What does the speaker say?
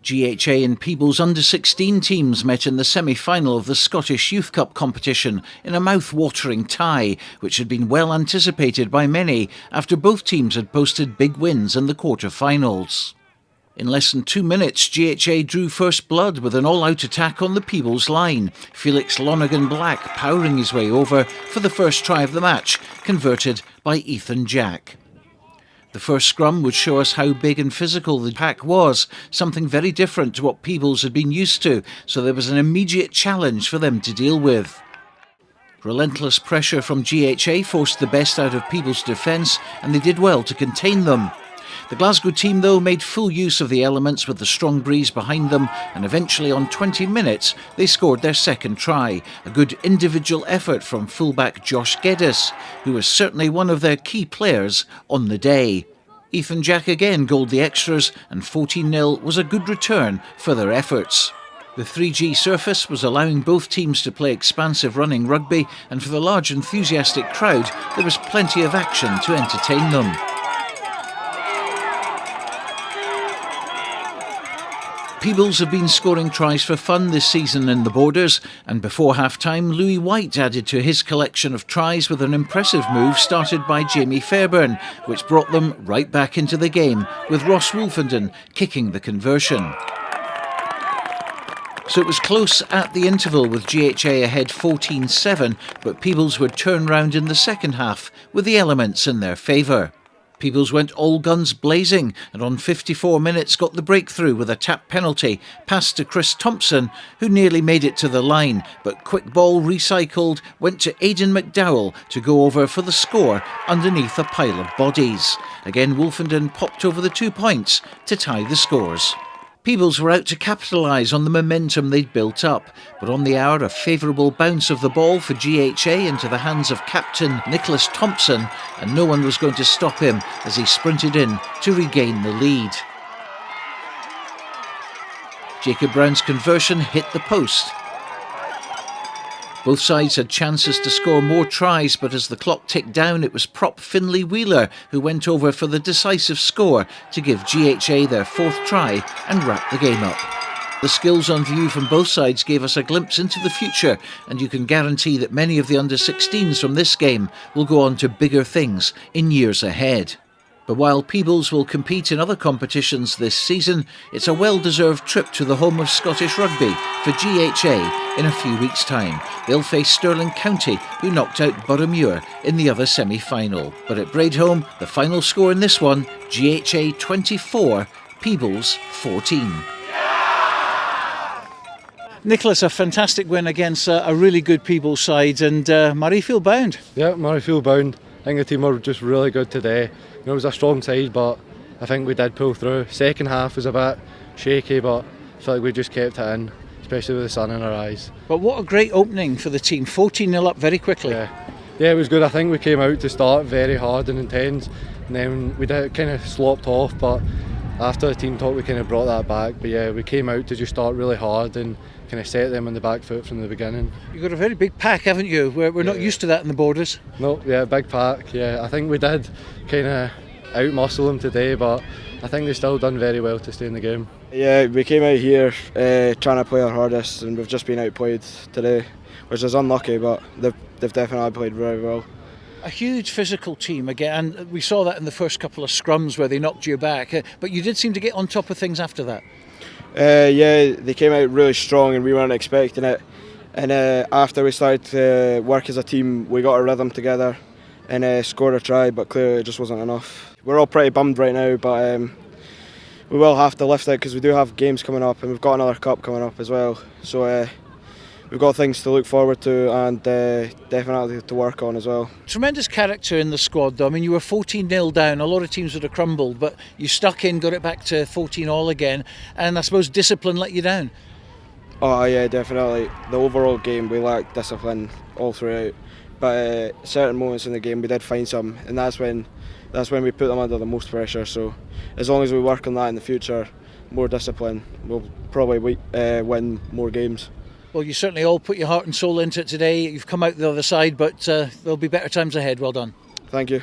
GHA and Peebles under-16 teams met in the semi-final of the Scottish Youth Cup competition in a mouth-watering tie, which had been well anticipated by many after both teams had posted big wins in the quarter-finals. In less than 2 minutes, GHA drew first blood with an all-out attack on the Peebles line. Felix Lonergan-Black powering his way over for the first try of the match, converted by Ethan Jack. The first scrum would show us how big and physical the pack was, something very different to what Peebles had been used to, so there was an immediate challenge for them to deal with. Relentless pressure from GHA forced the best out of Peebles' defence, and they did well to contain them. The Glasgow team, though, made full use of the elements with the strong breeze behind them, and eventually on 20 minutes they scored their second try, a good individual effort from fullback Josh Geddes, who was certainly one of their key players on the day. Ethan Jack again goaled the extras, and 14-0 was a good return for their efforts. The 3G surface was allowing both teams to play expansive running rugby, and for the large enthusiastic crowd there was plenty of action to entertain them. Peebles have been scoring tries for fun this season in the Borders, and before half-time Louis White added to his collection of tries with an impressive move started by Jamie Fairbairn, which brought them right back into the game, with Ross Wolfenden kicking the conversion. So it was close at the interval with GHA ahead 14-7, but Peebles would turn round in the second half with the elements in their favour. Peebles went all guns blazing and on 54 minutes got the breakthrough with a tap penalty passed to Chris Thompson, who nearly made it to the line, but quick ball recycled went to Aidan McDowell to go over for the score underneath a pile of bodies. Again Wolfenden popped over the 2 points to tie the scores. Peebles were out to capitalise on the momentum they'd built up, but on the hour a favourable bounce of the ball for GHA into the hands of captain Nicholas Thompson, and no one was going to stop him as he sprinted in to regain the lead. Jacob Brown's conversion hit the post. Both sides had chances to score more tries, but as the clock ticked down, it was prop Finlay Wheeler who went over for the decisive score to give GHA their fourth try and wrap the game up. The skills on view from both sides gave us a glimpse into the future, and you can guarantee that many of the under-16s from this game will go on to bigger things in years ahead. But while Peebles will compete in other competitions this season, it's a well-deserved trip to the home of Scottish Rugby for GHA in a few weeks' time. They'll face Stirling County, who knocked out Boroughmuir in the other semi-final. But at Braidholm, the final score in this one, GHA 24, Peebles 14. Nicholas, a fantastic win against a really good Peebles side, and Murrayfield bound. Yeah, Murrayfield bound. I think the team were just really good today. It was a strong side, but I think we did pull through. Second half was a bit shaky, but I felt like we just kept it in, especially with the sun in our eyes. But what a great opening for the team, 14-0 up very quickly. Yeah, it was good. I think we came out to start very hard and intense, and then we did kind of slopped off, but after the team talk we kind of brought that back. But yeah, we came out to just start really hard and kind of set them on the back foot from the beginning. You've got a very big pack, haven't you? We're not used to that in the Borders. No, yeah, big pack. Yeah, I think we did kind of out-muscle them today, but I think they still done very well to stay in the game. Yeah, we came out here trying to play our hardest, and we've just been outplayed today, which is unlucky, but they've definitely played very well. A huge physical team again, and we saw that in the first couple of scrums where they knocked you back, but you did seem to get on top of things after that. Yeah, they came out really strong and we weren't expecting it, and after we started to work as a team we got a rhythm together and scored a try, but clearly it just wasn't enough. We're all pretty bummed right now, but we will have to lift it because we do have games coming up and we've got another cup coming up as well, so we've got things to look forward to and definitely to work on as well. Tremendous character in the squad though. I mean, you were 14-0 down, a lot of teams would have crumbled, but you stuck in, got it back to 14-all again, and I suppose discipline let you down. Oh yeah, definitely. The overall game we lacked discipline all throughout, but certain moments in the game we did find some, and that's when we put them under the most pressure. So as long as we work on that in the future, more discipline, we'll probably win more games. Well, you certainly all put your heart and soul into it today. You've come out the other side, but there'll be better times ahead. Well done. Thank you.